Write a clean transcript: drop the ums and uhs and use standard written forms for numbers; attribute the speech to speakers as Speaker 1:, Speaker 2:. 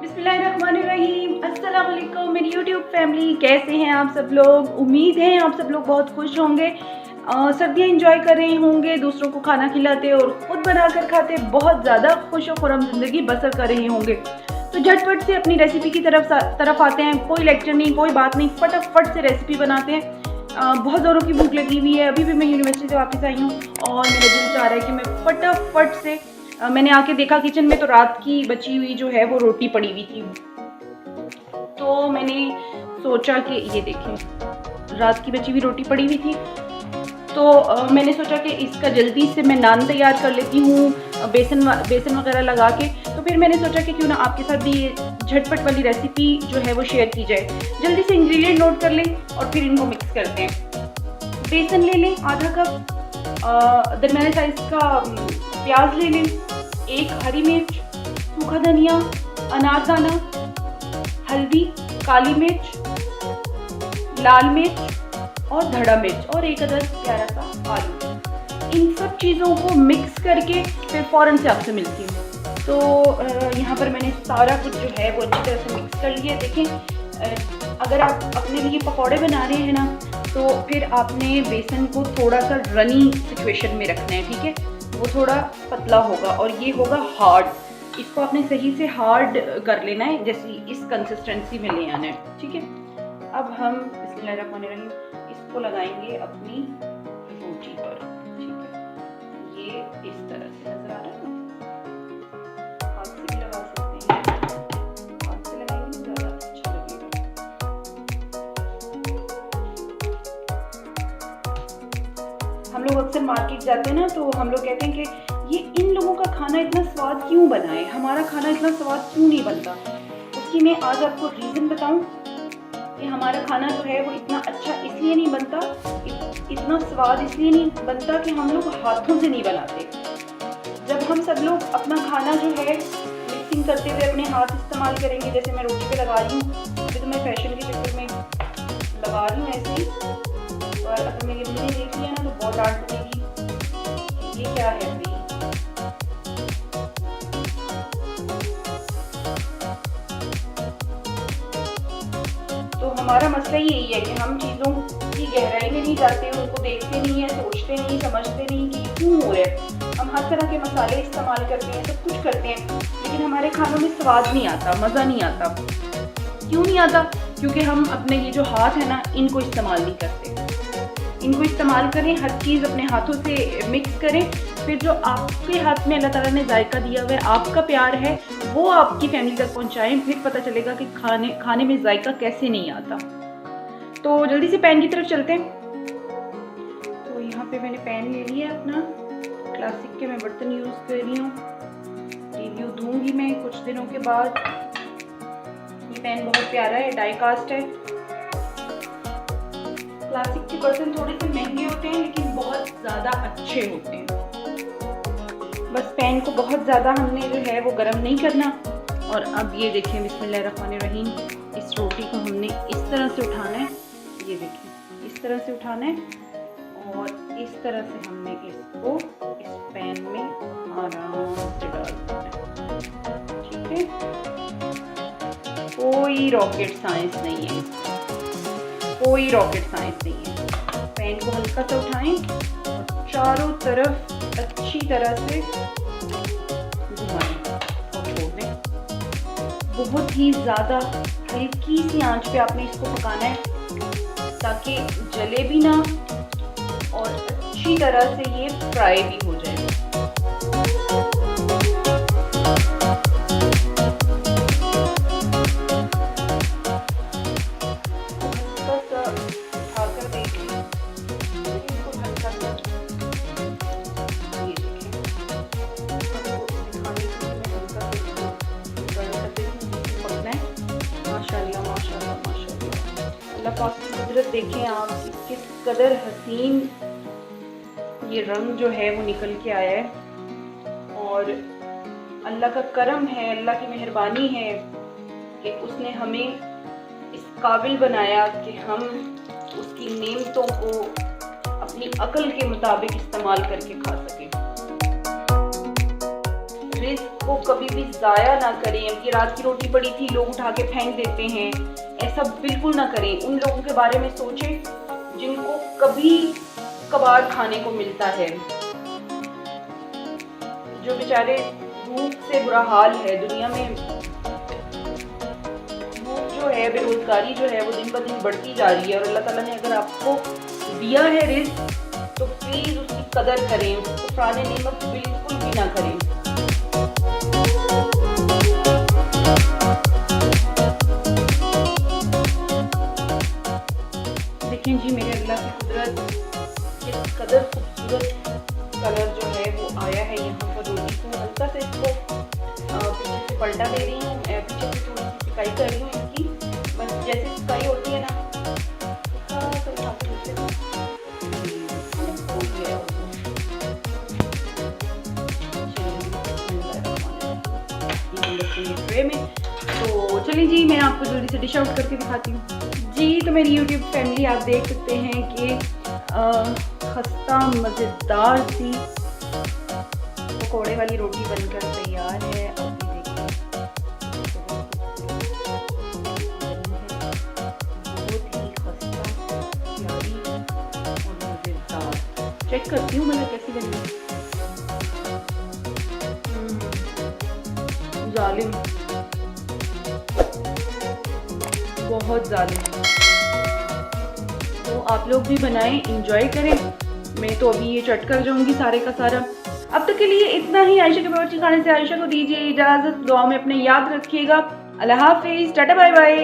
Speaker 1: बिस्मिल्लाहिर्रहमानिर्रहीम। अस्सलाम वालेकुम मेरी यूट्यूब फैमिली, कैसे हैं आप सब लोग। उम्मीद है आप सब लोग बहुत खुश होंगे, सर्दियाँ एंजॉय कर रहे होंगे, दूसरों को खाना खिलाते और ख़ुद बनाकर खाते बहुत ज़्यादा खुश और खुर्रम ज़िंदगी बसर कर रहे होंगे। तो झटपट से अपनी रेसिपी की तरफ आते हैं। कोई लेक्चर नहीं, कोई बात नहीं, फटाफट से रेसिपी बनाते हैं। बहुत ज़ोरों की भूख लगी हुई है। अभी भी मैं यूनिवर्सिटी से वापस आई हूँ और मेरा दिल चाह रहा है कि मैं फटाफट से मैंने आके देखा किचन में तो रात की बची हुई जो है वो रोटी पड़ी हुई थी। तो मैंने सोचा कि ये देखें, रात की बची हुई रोटी पड़ी हुई थी। तो मैंने सोचा कि इसका जल्दी से मैं नान तैयार कर लेती हूँ बेसन वगैरह लगा के। तो फिर मैंने सोचा कि क्यों ना आपके साथ भी ये झटपट वाली रेसिपी जो है वो शेयर की जाए। जल्दी से इंग्रेडिएंट नोट कर लें और फिर इनको मिक्स करते हैं। बेसन ले लें आधा कप, दरमियाने साइज का प्याज ले लें, एक हरी मिर्च, सूखा धनिया, अनारदाना, हल्दी, काली मिर्च, लाल मिर्च और धड़ा मिर्च और एक अदर प्यारा सा आलू। इन सब चीज़ों को मिक्स करके फिर फ़ौरन से आपसे मिलती हूँ। तो यहाँ पर मैंने सारा कुछ जो है वो अच्छी तरह से मिक्स कर लिया। देखें, अगर आप अपने लिए पकौड़े बना रहे हैं ना, तो फिर आपने बेसन को थोड़ा सा रनी सिचुएशन में रखना है, ठीक है। वो थोड़ा पतला होगा और ये होगा हार्ड। इसको आपने सही से हार्ड कर लेना है, जैसे इस कंसिस्टेंसी में ले आना है, ठीक है। अब हम बिस्मिल्लाहिर्रहमानिर्रहीम इसको लगाएंगे अपनी रोटी पर, ठीक है। ये इस तरह से नजर आ रहा है ना, हाथ से भी लगा सकते हैं, हाथ से लगाएंगे ज़्यादा अच्छा लगेगा। हम लोग अक्सर मार्केट जाते हैं ना, तो हम लोग कहते हैं कि ये इन लोगों का खाना इतना स्वाद क्यों बना है, हमारा खाना इतना स्वाद क्यों नहीं बनता। उसकी मैं आज आपको रीज़न बताऊं कि हमारा खाना जो है वो इतना अच्छा इसलिए नहीं बनता, इतना स्वाद इसलिए नहीं बनता कि हम लोग हाथों से नहीं बनाते। जब हम सब लोग अपना खाना जो है मिक्सिंग करते हुए अपने हाथ इस्तेमाल करेंगे, जैसे मैं रोटी पे लगा रही हूँ, अभी तो मैं फैशन के चक्कर में लगा रही हूँ ऐसे ही, और अगर मेरी अम्मी ने देख लिया ना तो बहुत डांट पड़ेगी, ये क्या है भाई। तो हमारा मसला यही है कि हम चीज़ों की गहराई में नहीं जाते, उनको देखते नहीं है, सोचते नहीं, समझते नहीं कि क्यों हो रहा है। हम हर तरह के मसाले इस्तेमाल करते हैं, सब कुछ करते हैं, लेकिन हमारे खानों में स्वाद नहीं आता, मज़ा नहीं आता। क्यों नहीं आता? क्योंकि हम अपने ये जो हाथ है ना, इनको इस्तेमाल नहीं करते। इनको इस्तेमाल करें, हर चीज़ अपने हाथों से मिक्स करें, फिर जो आपके हाथ में अल्लाह ताला ने जायका दिया हुआ है, आपका प्यार है, वो आपकी फैमिली तक पहुंचाएं, फिर पता चलेगा कि खाने में जायका कैसे नहीं आता। तो जल्दी से पैन की तरफ चलते हैं। तो यहाँ पे मैंने पैन ले लिया अपना, क्लासिक के मैं बर्तन यूज़ कर रही हूँ। रिव्यू दूंगी मैं कुछ दिनों के बाद। ये पैन बहुत प्यारा है, डाई कास्ट है। क्लासिक के बर्तन थोड़े से महंगे होते हैं लेकिन बहुत ज़्यादा अच्छे होते हैं। बस पैन को बहुत ज़्यादा हमने जो है वो गर्म नहीं करना। और अब ये देखें, बिस्मिल्लाहिर्रहमानिर्रहीम, इस रोटी को हमने इस तरह से उठाना है। ये देखें, इस तरह से उठाना है और इस तरह से हमने इसको इस पैन में आराम से डाल देना है, ठीक है। कोई रॉकेट साइंस नहीं है, कोई रॉकेट साइंस नहीं है। पैन को हल्का सा उठाएं और चारों तरफ अच्छी तरह से घुमाएं और छोड़ दें। बहुत ही ज़्यादा हल्की सी आंच पे आपने इसको पकाना है ताकि जले भी ना और अच्छी तरह से ये फ्राई भी हो जाए। पाक की कुदरत देखें आप, किस कदर हसीन ये रंग जो है वो निकल के आया है। और अल्लाह का करम है, अल्लाह की मेहरबानी है कि उसने हमें इस काबिल बनाया कि हम उसकी नेमतों को अपनी अक्ल के मुताबिक इस्तेमाल करके खा सकें। रिस्क को कभी भी ज़ाया ना करें। ये रात की रोटी पड़ी थी, लोग उठा के फेंक देते हैं, ऐसा बिल्कुल ना करें। उन लोगों के बारे में सोचें जिनको कभी कभार खाने को मिलता है, जो बेचारे भूख से बुरा हाल है दुनिया में। भूख जो है, बेरोजगारी जो है वो दिन ब दिन बढ़ती जा रही है। और अल्लाह ताला ने अगर आपको दिया है रिस्क तो प्लीज़ उसकी कदर करें, उसको कुफ्राने नेमत बिल्कुल भी ना करें। देखें जी मेरे अल्लाह की कुदरत, किस कदर खूबसूरत कलर जो है वो आया है यहाँ पर रोटी को। हल्का से इसको पीछे से पलटा दे रही हूँ, पीछे से थोड़ी सी सिकाई कर रही हूँ इसकी, बस जैसे सिकाई होती है ना ट्रे में। तो चलिए जी मैं आपको जल्दी से डिश आउट करके दिखाती हूँ जी। तो मेरी यूट्यूब फैमिली आप देख सकते हैं कि खस्ता मज़ेदार सी पकौड़े वाली रोटी बनकर तैयार है। अभी देखिए बहुत ही खस्ता, प्यारी और मज़ेदार। चेक करती हूँ मतलब कैसी बनी। जालिम, बहुत जालिम। तो आप लोग भी बनाएं, इंजॉय करें। मैं तो अभी ये चट कर जाऊंगी सारे का सारा। अब तक के लिए इतना ही। आयशा के बावर्ची खाने से आयशा को दीजिए इजाज़त। दुआ में अपने याद रखिएगा। अल्लाह हाफिज़, टाटा बाय बाय।